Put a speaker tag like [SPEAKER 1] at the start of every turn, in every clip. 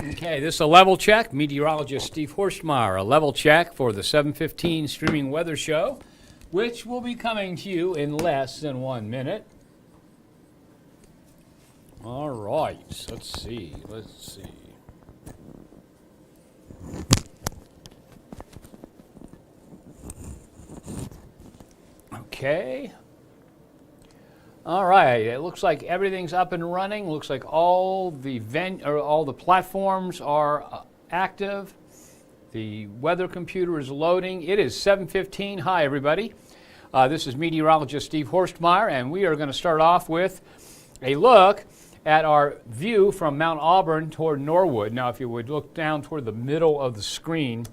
[SPEAKER 1] Okay, this is a level check. Meteorologist Steve Horstmeyer, a level check for the 7:15 streaming weather show, which will be coming to you in less than 1 minute. All right, let's see. Okay. All right, it looks like everything's up and running. Looks like all the platforms are active. The weather computer is loading. It is 7:15. Hi, everybody. This is meteorologist Steve Horstmeyer, and we are going to start off with a look at our view from Mount Auburn toward Norwood. Now, if you would look down toward the middle of the screen,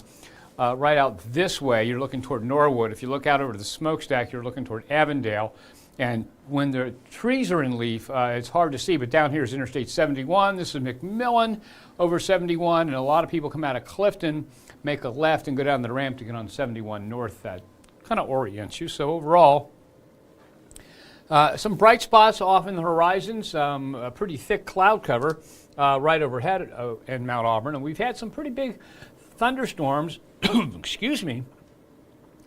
[SPEAKER 1] right out this way, you're looking toward Norwood. If you look out over the smokestack, you're looking toward Avondale. And when the trees are in leaf, it's hard to see, but down here is Interstate 71. This is McMillan over 71, and a lot of people come out of Clifton, make a left, and go down the ramp to get on 71 north. That kind of orients you. So overall, some bright spots off in the horizons, a pretty thick cloud cover right overhead in Mount Auburn, and we've had some pretty big thunderstorms, excuse me,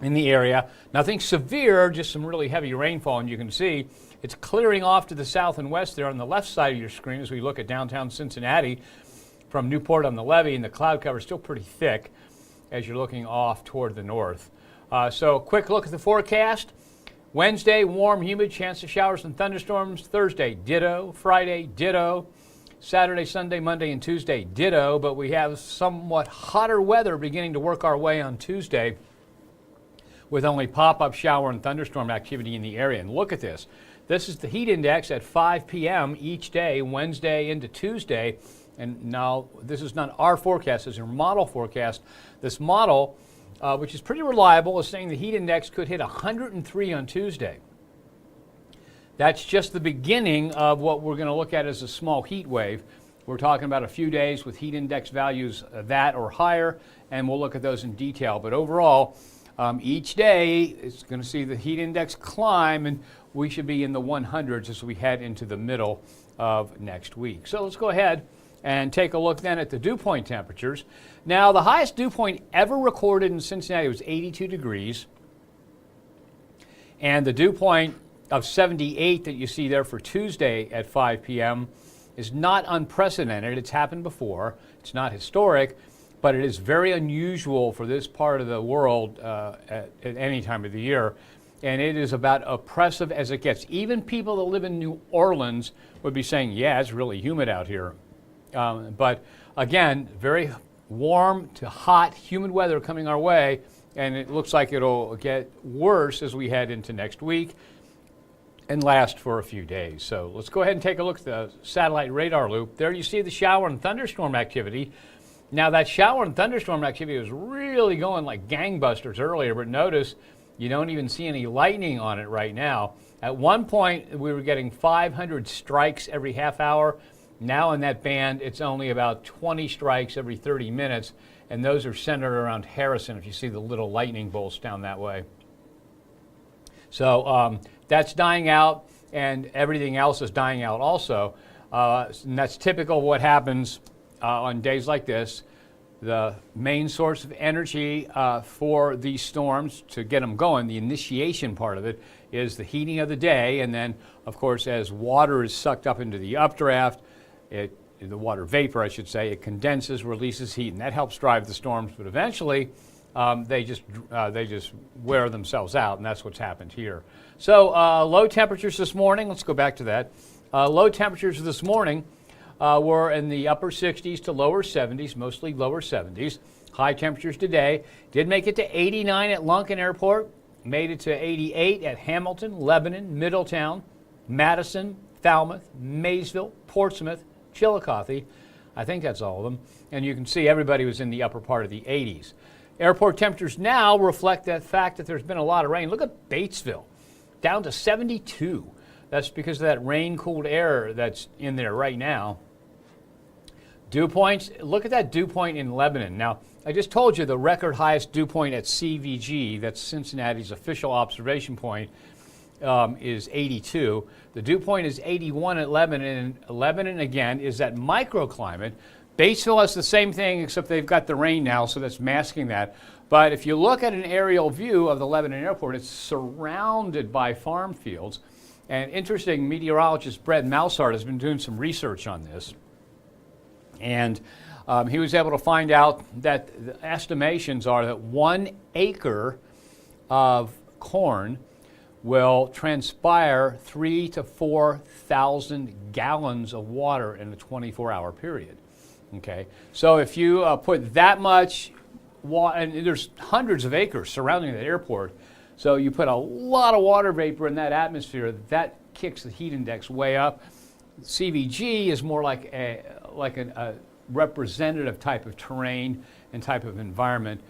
[SPEAKER 1] in the area. Nothing severe, just some really heavy rainfall, and you can see it's clearing off to the south and west there on the left side of your screen as we look at downtown Cincinnati from Newport on the levee, and the cloud cover is still pretty thick as you're looking off toward the north. So a quick look at the forecast. Wednesday, warm, humid, chance of showers and thunderstorms. Thursday, ditto. Friday, ditto. Saturday, Sunday, Monday, and Tuesday, ditto, but we have somewhat hotter weather beginning to work our way on Tuesday, with only pop-up shower and thunderstorm activity in the area. And look at this. This is the heat index at 5 p.m. each day, Wednesday into Tuesday. And now this is not our forecast, this is our model forecast. This model, which is pretty reliable, is saying the heat index could hit 103 on Tuesday. That's just the beginning of what we're going to look at as a small heat wave. We're talking about a few days with heat index values that or higher, and we'll look at those in detail. But overall, each day it's going to see the heat index climb, and we should be in the 100s as we head into the middle of next week. So let's go ahead and take a look then at the dew point temperatures. Now, the highest dew point ever recorded in Cincinnati was 82 degrees, and the dew point of 78 that you see there for Tuesday at 5 p.m. is not unprecedented. It's happened before. It's not historic, but it is very unusual for this part of the world at any time of the year. And it is about oppressive as it gets. Even people that live in New Orleans would be saying, yeah, it's really humid out here. But again, very warm to hot, humid weather coming our way, and it looks like it'll get worse as we head into next week and last for a few days. So let's go ahead and take a look at the satellite radar loop. There you see the shower and thunderstorm activity. Now, that shower and thunderstorm activity was really going like gangbusters earlier, but notice you don't even see any lightning on it right now. At one point, we were getting 500 strikes every half hour. Now in that band, it's only about 20 strikes every 30 minutes, and those are centered around Harrison, if you see the little lightning bolts down that way. So that's dying out, and everything else is dying out also. And that's typical of what happens on days like this. The main source of energy for these storms to get them going, the initiation part of it, is the heating of the day. And then, of course, as water is sucked up into the updraft, the water vapor, I should say, it condenses, releases heat, and that helps drive the storms. But eventually, they just wear themselves out, and that's what's happened here. So low temperatures this morning, let's go back to that. Low temperatures this morning were in the upper 60s to lower 70s, mostly lower 70s. High temperatures today did make it to 89 at Lunken Airport, made it to 88 at Hamilton, Lebanon, Middletown, Madison, Falmouth, Maysville, Portsmouth, Chillicothe. I think that's all of them. And you can see everybody was in the upper part of the 80s. Airport temperatures now reflect that fact that there's been a lot of rain. Look at Batesville, down to 72. That's because of that rain-cooled air that's in there right now. Dew points, look at that dew point in Lebanon. Now, I just told you the record highest dew point at CVG, that's Cincinnati's official observation point, is 82. The dew point is 81 at Lebanon, and Lebanon, again, is that microclimate Batesville has the same thing, except they've got the rain now, so that's masking that. But if you look at an aerial view of the Lebanon airport, it's surrounded by farm fields. And interesting, meteorologist Brett Moussard has been doing some research on this. And he was able to find out that the estimations are that 1 acre of corn will transpire 3,000 to 4,000 gallons of water in a 24-hour period. Okay, so if you put that much water, and there's hundreds of acres surrounding that airport, so you put a lot of water vapor in that atmosphere, that kicks the heat index way up. CVG is more like a representative type of terrain and type of environment.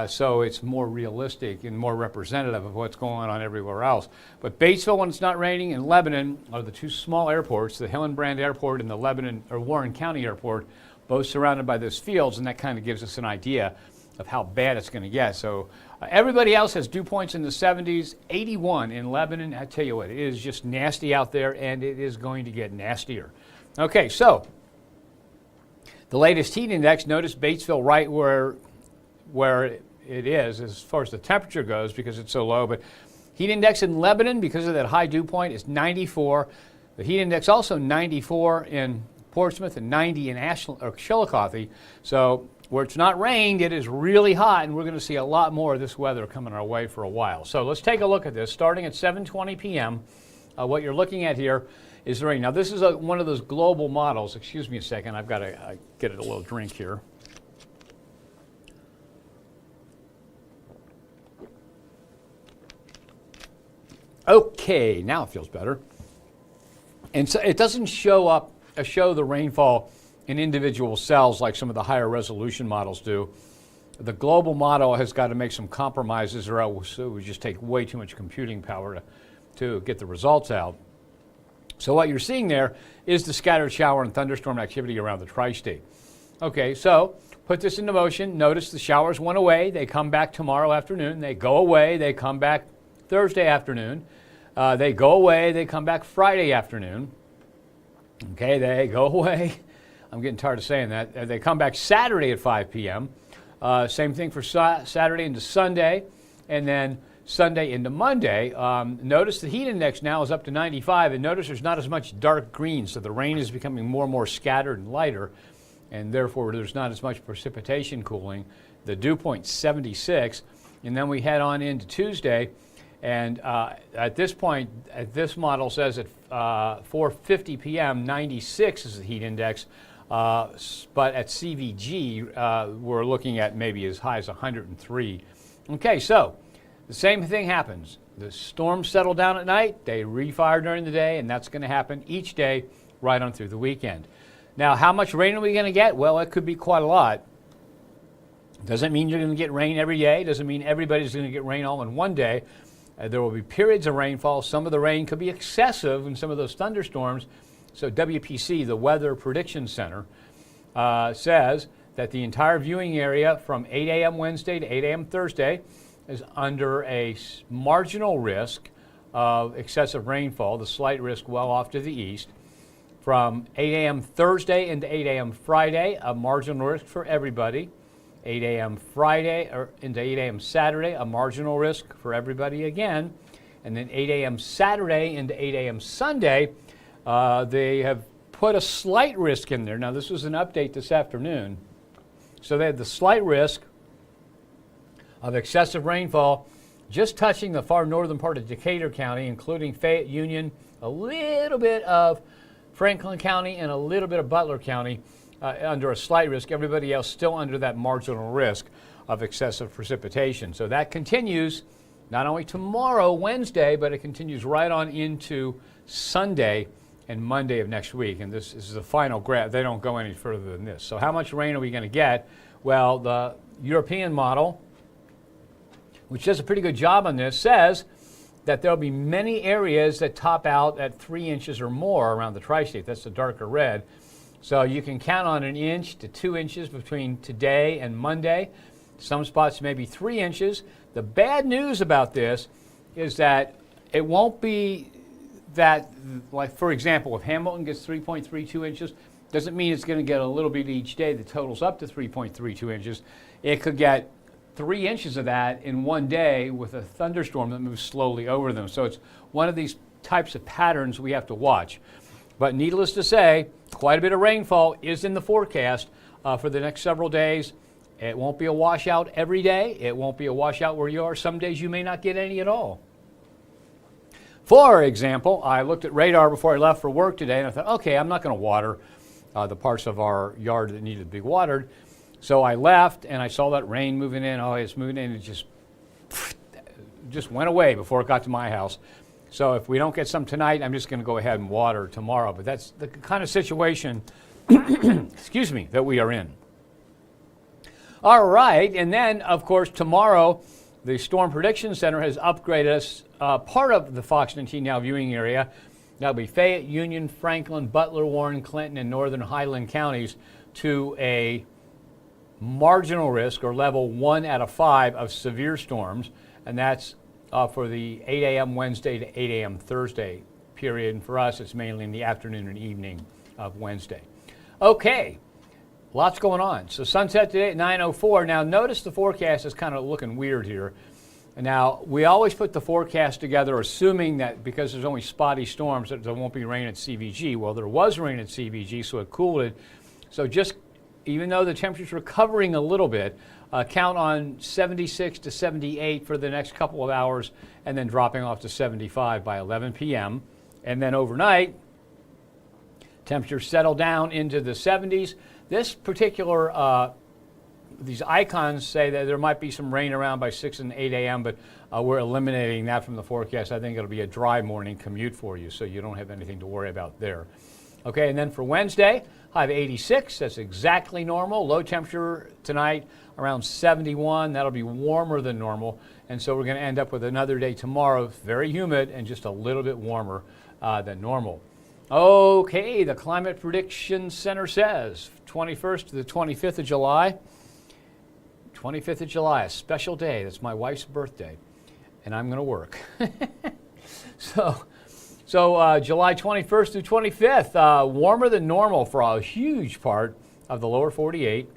[SPEAKER 1] So it's more realistic and more representative of what's going on everywhere else. But Batesville, when it's not raining, and Lebanon are the two small airports, the Hillenbrand Airport and the Lebanon or Warren County Airport, both surrounded by those fields, and that kind of gives us an idea of how bad it's going to get. So everybody else has dew points in the 70s, 81 in Lebanon. I tell you what, it is just nasty out there, and it is going to get nastier. Okay, so the latest heat index, notice Batesville right where it is as far as the temperature goes because it's so low, but heat index in Lebanon, because of that high dew point, is 94. The heat index also 94 in Portsmouth and 90 in Chillicothe. So where it's not rained, it is really hot, and we're going to see a lot more of this weather coming our way for a while. So let's take a look at this. Starting at 7:20 p.m., what you're looking at here is the rain. Now this is one of those global models. Excuse me a second. I've got to get a little drink here. Okay, now it feels better. And so it doesn't show the rainfall in individual cells like some of the higher resolution models do. The global model has got to make some compromises, or else it would just take way too much computing power to get the results out. So what you're seeing there is the scattered shower and thunderstorm activity around the tri-state. Okay, so put this into motion. Notice the showers went away. They come back tomorrow afternoon. They go away. They come back Thursday afternoon. They go away. They come back Friday afternoon. Okay, they go away. I'm getting tired of saying that. They come back Saturday at 5 p.m. Same thing for Saturday into Sunday, and then Sunday into Monday. Notice the heat index now is up to 95, and notice there's not as much dark green, so the rain is becoming more and more scattered and lighter, and therefore there's not as much precipitation cooling. The dew point 76, and then we head on into Tuesday, and at this point, this model says at 4:50 p.m., 96 is the heat index. But at CVG, we're looking at maybe as high as 103. Okay, so the same thing happens. The storms settle down at night, they refire during the day, and that's going to happen each day right on through the weekend. Now, how much rain are we going to get? Well, it could be quite a lot. Doesn't mean you're going to get rain every day. Doesn't mean everybody's going to get rain all in one day. There will be periods of rainfall. Some of the rain could be excessive in some of those thunderstorms. So WPC, the Weather Prediction Center, says that the entire viewing area from 8 a.m. Wednesday to 8 a.m. Thursday is under a marginal risk of excessive rainfall, the slight risk well off to the east. From 8 a.m. Thursday into 8 a.m. Friday, a marginal risk for everybody. 8 a.m. Friday or into 8 a.m. Saturday, a marginal risk for everybody again. And then 8 a.m. Saturday into 8 a.m. Sunday, they have put a slight risk in there. Now, this was an update this afternoon. So they had the slight risk of excessive rainfall just touching the far northern part of Decatur County, including Fayette Union, a little bit of Franklin County, and a little bit of Butler County under a slight risk. Everybody else still under that marginal risk of excessive precipitation. So that continues not only tomorrow, Wednesday, but it continues right on into Sunday and Monday of next week. And this is the final graph. They don't go any further than this. So how much rain are we going to get? Well, the European model, which does a pretty good job on this, says that there'll be many areas that top out at 3 inches or more around the tri-state. That's the darker red. So you can count on 1 inch to 2 inches between today and Monday. Some spots maybe 3 inches. The bad news about this is that it won't be that, like for example, if Hamilton gets 3.32 inches, doesn't mean it's going to get a little bit each day that totals up to 3.32 inches. It could get 3 inches of that in one day with a thunderstorm that moves slowly over them. So it's one of these types of patterns we have to watch. But needless to say, quite a bit of rainfall is in the forecast for the next several days. It won't be a washout every day. It won't be a washout where you are. Some days you may not get any at all. For example, I looked at radar before I left for work today, and I thought, okay, I'm not going to water the parts of our yard that needed to be watered. So I left, and I saw that rain moving in. Oh, it's moving in. It just went away before it got to my house. So if we don't get some tonight, I'm just going to go ahead and water tomorrow. But that's the kind of situation, excuse me, that we are in. All right, and then, of course, tomorrow, the Storm Prediction Center has upgraded us part of the Fox 19 Now viewing area. That'll be Fayette, Union, Franklin, Butler, Warren, Clinton, and Northern Highland counties to a marginal risk, or level 1 out of 5 of severe storms, and that's for the 8 a.m. Wednesday to 8 a.m. Thursday period. And for us, it's mainly in the afternoon and evening of Wednesday. Okay. Lots going on. So sunset today at 9:04. Now notice the forecast is kind of looking weird here. Now we always put the forecast together assuming that because there's only spotty storms that there won't be rain at CVG. Well, there was rain at CVG, so it cooled it. So just even though the temperature's recovering a little bit, count on 76 to 78 for the next couple of hours and then dropping off to 75 by 11 p.m. And then overnight, temperatures settle down into the 70s. This particular, these icons say that there might be some rain around by 6 and 8 a.m., but we're eliminating that from the forecast. I think it'll be a dry morning commute for you, so you don't have anything to worry about there. Okay, and then for Wednesday, high of 86. That's exactly normal. Low temperature tonight around 71. That'll be warmer than normal, and so we're going to end up with another day tomorrow, very humid and just a little bit warmer than normal. Okay, the Climate Prediction Center says 21st to the 25th of July. 25th of July, a special day. That's my wife's birthday, and I'm going to work. So July 21st through 25th, warmer than normal for a huge part of the lower 48.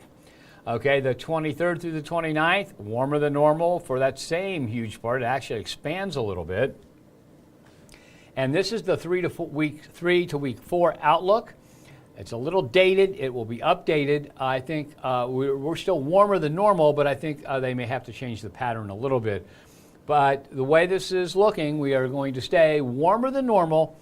[SPEAKER 1] Okay, the 23rd through the 29th, warmer than normal for that same huge part. It actually expands a little bit. And this is the week 3 to week 4 outlook. It's a little dated. It will be updated. I think we're still warmer than normal, but I think they may have to change the pattern a little bit. But the way this is looking, we are going to stay warmer than normal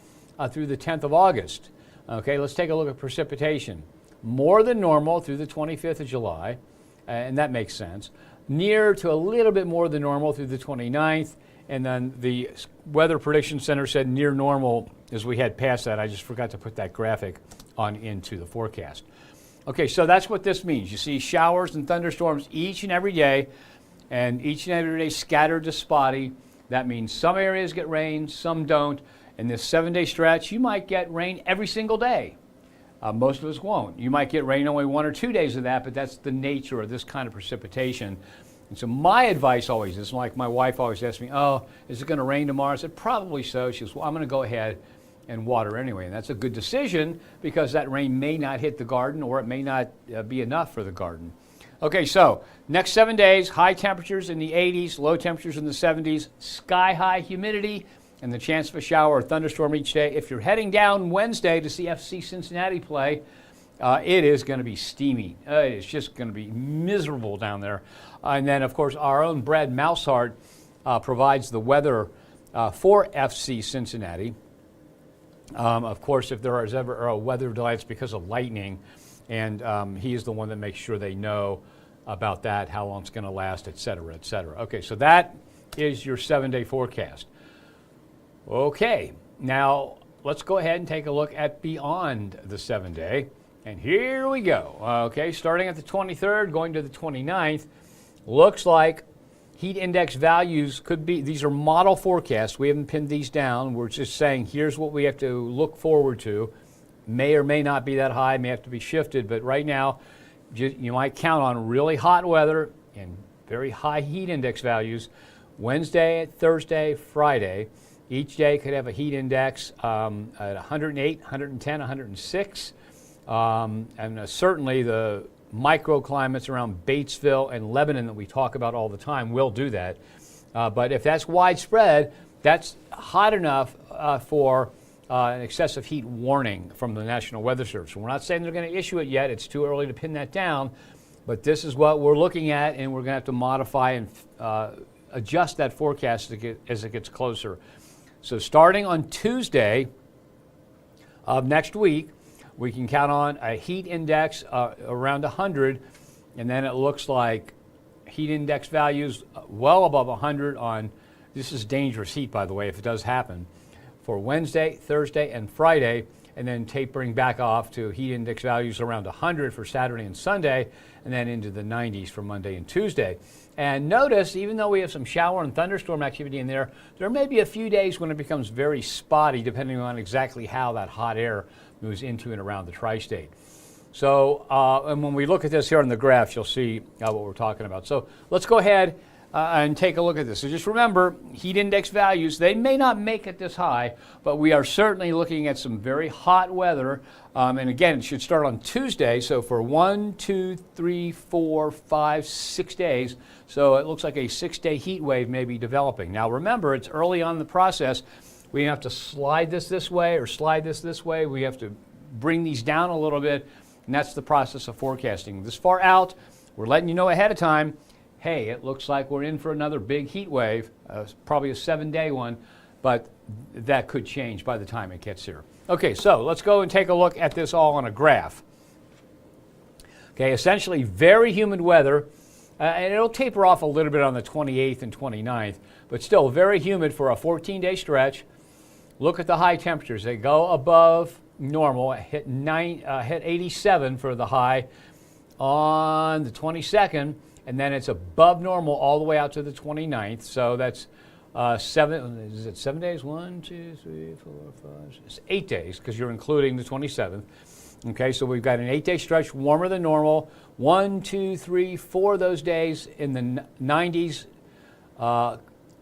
[SPEAKER 1] through the 10th of August. Okay, let's take a look at precipitation. More than normal through the 25th of July, and that makes sense. Near to a little bit more than normal through the 29th. And then the Weather Prediction Center said near normal as we head past that. I just forgot to put that graphic on into the forecast. Okay, so that's what this means. You see showers and thunderstorms each and every day, and each and every day scattered to spotty. That means some areas get rain, some don't. In this 7-day stretch, you might get rain every single day. Most of us won't. You might get rain only 1 or 2 days of that, but that's the nature of this kind of precipitation. And so my advice always is, like my wife always asks me, oh, is it going to rain tomorrow? I said, probably so. She goes, well, I'm going to go ahead and water anyway. And that's a good decision because that rain may not hit the garden or it may not be enough for the garden. Okay, so next 7 days, high temperatures in the 80s, low temperatures in the 70s, sky-high humidity, and the chance of a shower or thunderstorm each day. If you're heading down Wednesday to see FC Cincinnati play, it is going to be steamy. It's just going to be miserable down there. And then, of course, our own Brad Mousehart provides the weather for FC Cincinnati. Of course, if there is ever a weather delay, it's because of lightning. And he is the one that makes sure they know about that, how long it's going to last, et cetera, et cetera. Okay, so that is your 7-day forecast. Okay, now let's go ahead and take a look at beyond the 7-day. And here we go. Okay, starting at the 23rd, going to the 29th, looks like heat index values could be, these are model forecasts. We haven't pinned these down. We're just saying here's what we have to look forward to. May or may not be that high, may have to be shifted, but right now you might count on really hot weather and very high heat index values Wednesday, Thursday, Friday. Each day could have a heat index at 108, 110, 106. And certainly the microclimates around Batesville and Lebanon that we talk about all the time will do that. But if that's widespread, that's hot enough for an excessive heat warning from the National Weather Service. We're not saying they're going to issue it yet. It's too early to pin that down. But this is what we're looking at, and we're going to have to modify and adjust that forecast as it gets closer. So starting on Tuesday of next week, we can count on a heat index around 100, and then it looks like heat index values well above 100 on, this is dangerous heat, by the way, if it does happen, for Wednesday, Thursday, and Friday, and then tapering back off to heat index values around 100 for Saturday and Sunday, and then into the 90s for Monday and Tuesday. And notice, even though we have some shower and thunderstorm activity in there, there may be a few days when it becomes very spotty, depending on exactly how that hot air moves into and around the tri-state. So, and when we look at this here on the graph, you'll see what we're talking about. So let's go ahead and take a look at this. So just remember, heat index values, they may not make it this high, but we are certainly looking at some very hot weather. And again, it should start on Tuesday. So for 1, 2, 3, 4, 5, 6 days. So it looks like a 6-day heat wave may be developing. Now remember, it's early on in the process. We have to slide this way or slide this way. We have to bring these down a little bit. And that's the process of forecasting. This far out, we're letting you know ahead of time, hey, it looks like we're in for another big heat wave, probably a 7-day one, but that could change by the time it gets here. Okay, so let's go and take a look at this all on a graph. Okay, essentially very humid weather, and it'll taper off a little bit on the 28th and 29th, but still very humid for a 14-day stretch. Look at the high temperatures. They go above normal, hit 87 for the high on the 22nd, and then it's above normal all the way out to the 29th. So that's 7 days? 1, 2, 3, 4, 5, 6, 8 days, because you're including the 27th. Okay, so we've got an 8-day stretch warmer than normal. 1, 2, 3, 4 of those days in the 90s.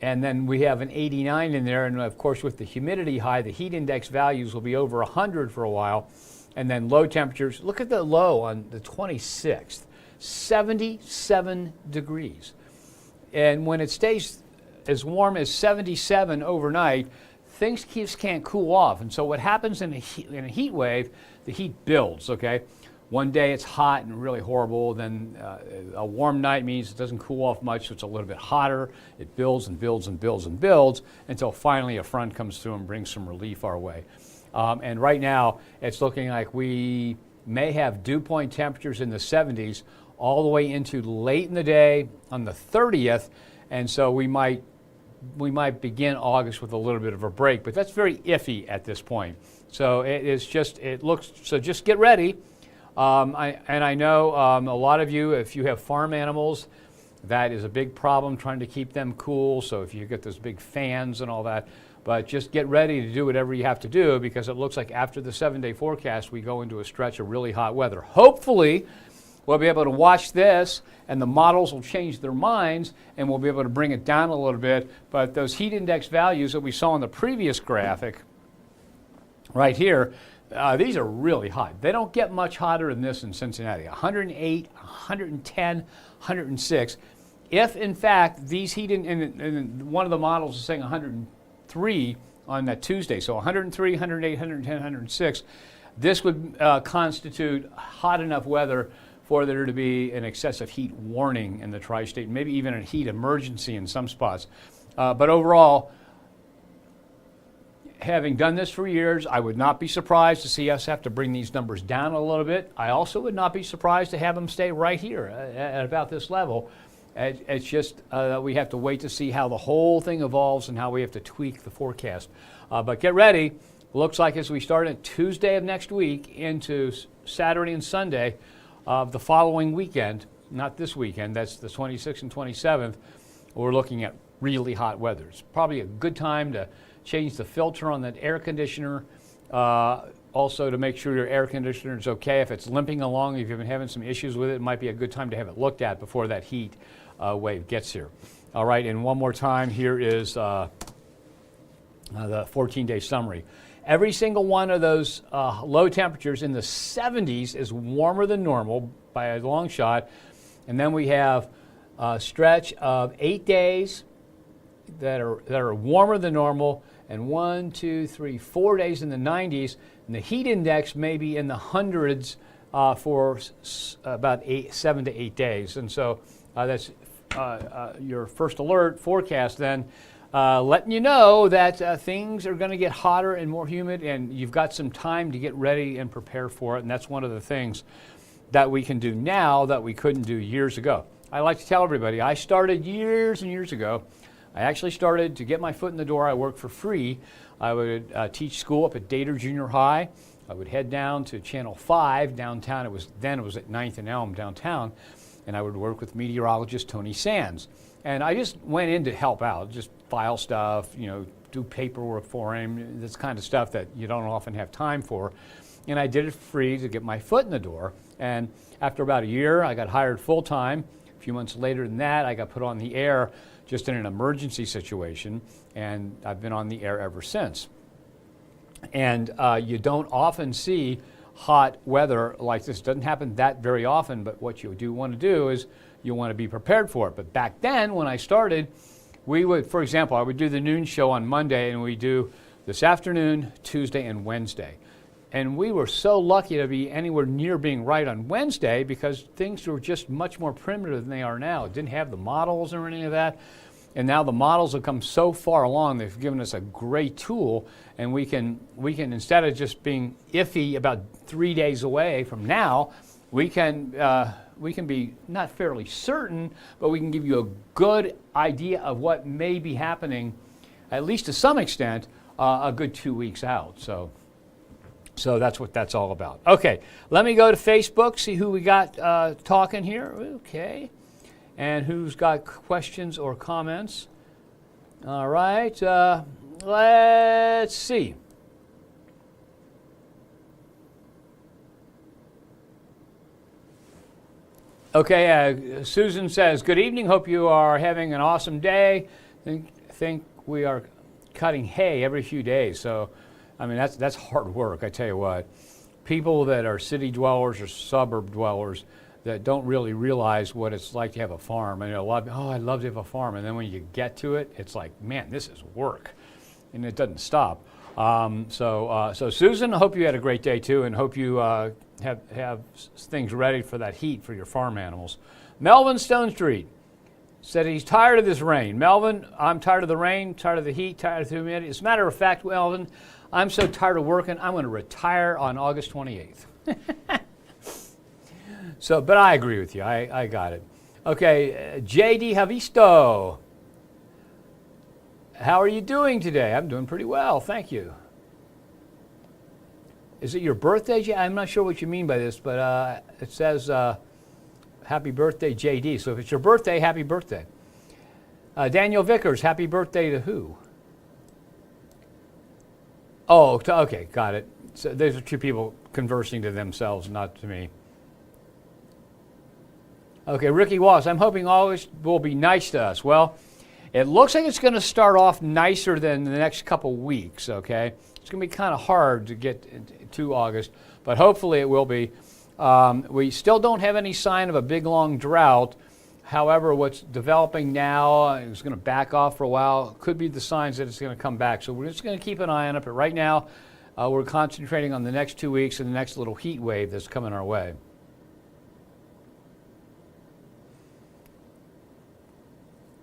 [SPEAKER 1] And then we have an 89 in there, and of course with the humidity high, the heat index values will be over 100 for a while. And then low temperatures, look at the low on the 26th, 77 degrees. And when it stays as warm as 77 overnight, things can't cool off. And so what happens in a heat wave, the heat builds, okay? One day it's hot and really horrible, then a warm night means it doesn't cool off much, so it's a little bit hotter. It builds and builds and builds and builds until finally a front comes through and brings some relief our way. And right now it's looking like we may have dew point temperatures in the 70s all the way into late in the day on the 30th, and so we might begin August with a little bit of a break, but that's very iffy at this point. So just get ready. I know a lot of you, if you have farm animals, that is a big problem, trying to keep them cool. So if you get those big fans and all that, but just get ready to do whatever you have to do, because it looks like after the 7-day forecast, we go into a stretch of really hot weather. Hopefully, we'll be able to watch this and the models will change their minds and we'll be able to bring it down a little bit. But those heat index values that we saw in the previous graphic right here, these are really hot. They don't get much hotter than this in Cincinnati. 108, 110, 106. If, in fact, these heat, and one of the models is saying 103 on that Tuesday, so 103, 108, 110, 106, this would constitute hot enough weather for there to be an excessive heat warning in the tri-state, maybe even a heat emergency in some spots. But overall, having done this for years, I would not be surprised to see us have to bring these numbers down a little bit. I also would not be surprised to have them stay right here at about this level. It's just we have to wait to see how the whole thing evolves and how we have to tweak the forecast. But get ready. Looks like as we start on Tuesday of next week into Saturday and Sunday of the following weekend, not this weekend, that's the 26th and 27th, we're looking at really hot weather. It's probably a good time to change the filter on that air conditioner. Also to make sure your air conditioner is okay. If it's limping along, if you've been having some issues with it, it might be a good time to have it looked at before that heat wave gets here. All right, and one more time, here is the 14-day summary. Every single one of those low temperatures in the 70s is warmer than normal by a long shot. And then we have a stretch of 8 days that are warmer than normal, and 1, 2, 3, 4 days in the 90s. And the heat index may be in the hundreds for about 7 to 8 days. And so that's your first alert forecast then. Letting you know that things are going to get hotter and more humid, and you've got some time to get ready and prepare for it. And that's one of the things that we can do now that we couldn't do years ago. I like to tell everybody, I started years and years ago. I actually started to get my foot in the door. I worked for free. I would teach school up at Dater Junior High. I would head down to Channel 5 downtown. It was at 9th and Elm downtown, and I would work with meteorologist Tony Sands. And I just went in to help out, just file stuff, do paperwork for him, this kind of stuff that you don't often have time for. And I did it free to get my foot in the door. And after about a year, I got hired full-time. A few months later than that, I got put on the air just in an emergency situation, and I've been on the air ever since. And you don't often see hot weather like this. It doesn't happen that very often, but what you do want to do is you want to be prepared for it. But back then, when I started, we would, for example, I would do the noon show on Monday, and we do this afternoon, Tuesday, and Wednesday. And we were so lucky to be anywhere near being right on Wednesday because things were just much more primitive than they are now. It didn't have the models or any of that. And now the models have come so far along, they've given us a great tool, and we can instead of just being iffy about 3 days away from now, we can be not fairly certain, but we can give you a good idea of what may be happening, at least to some extent, a good 2 weeks out. So that's what that's all about. Okay, let me go to Facebook, see who we got talking here. Okay, and who's got questions or comments. All right, let's see. Okay, Susan says, good evening, hope you are having an awesome day. Think we are cutting hay every few days, so I mean, that's hard work, I tell you what. People that are city dwellers or suburb dwellers that don't really realize what it's like to have a farm. I know a lot of, I'd love to have a farm. And then when you get to it, it's like, man, this is work. And it doesn't stop. So Susan, I hope you had a great day too, and hope you have things ready for that heat for your farm animals. Melvin Stone Street said he's tired of this rain. Melvin, I'm tired of the rain, tired of the heat, tired of the humidity. As a matter of fact, Melvin, I'm so tired of working, I'm going to retire on August 28th. But I agree with you. I got it. Okay, JD Javisto. How are you doing today? I'm doing pretty well, thank you. Is it your birthday? I'm not sure what you mean by this, but it says happy birthday, JD. So if it's your birthday, happy birthday. Daniel Vickers, happy birthday to who? Oh, okay, got it. So those are two people conversing to themselves, not to me. Okay, Ricky Wallace, I'm hoping August will be nice to us. Well, it looks like it's going to start off nicer than the next couple weeks, okay? It's going to be kind of hard to get to August, but hopefully it will be. We still don't have any sign of a big, long drought. However, what's developing now is going to back off for a while. Could be the signs that it's going to come back. So we're just going to keep an eye on it. But right now, we're concentrating on the next 2 weeks and the next little heat wave that's coming our way.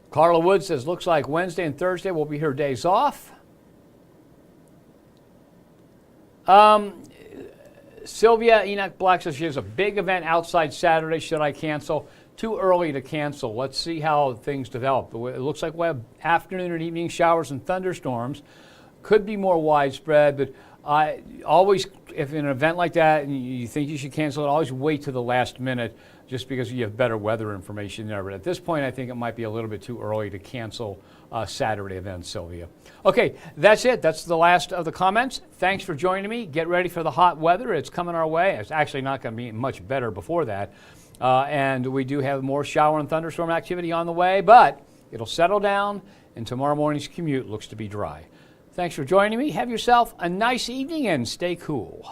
[SPEAKER 1] Carla Wood says, looks like Wednesday and Thursday will be her days off. Sylvia Enoch Black says she has a big event outside Saturday. Should I cancel? Too early to cancel. Let's see how things develop. It looks like we'll have afternoon and evening showers and thunderstorms. Could be more widespread, but I always, if in an event like that and you think you should cancel it, always wait to the last minute just because you have better weather information there. But at this point, I think it might be a little bit too early to cancel Saturday events, Sylvia. Okay, that's it. That's the last of the comments. Thanks for joining me. Get ready for the hot weather. It's coming our way. It's actually not going to be much better before that. And we do have more shower and thunderstorm activity on the way, but it'll settle down, and tomorrow morning's commute looks to be dry. Thanks for joining me. Have yourself a nice evening and stay cool.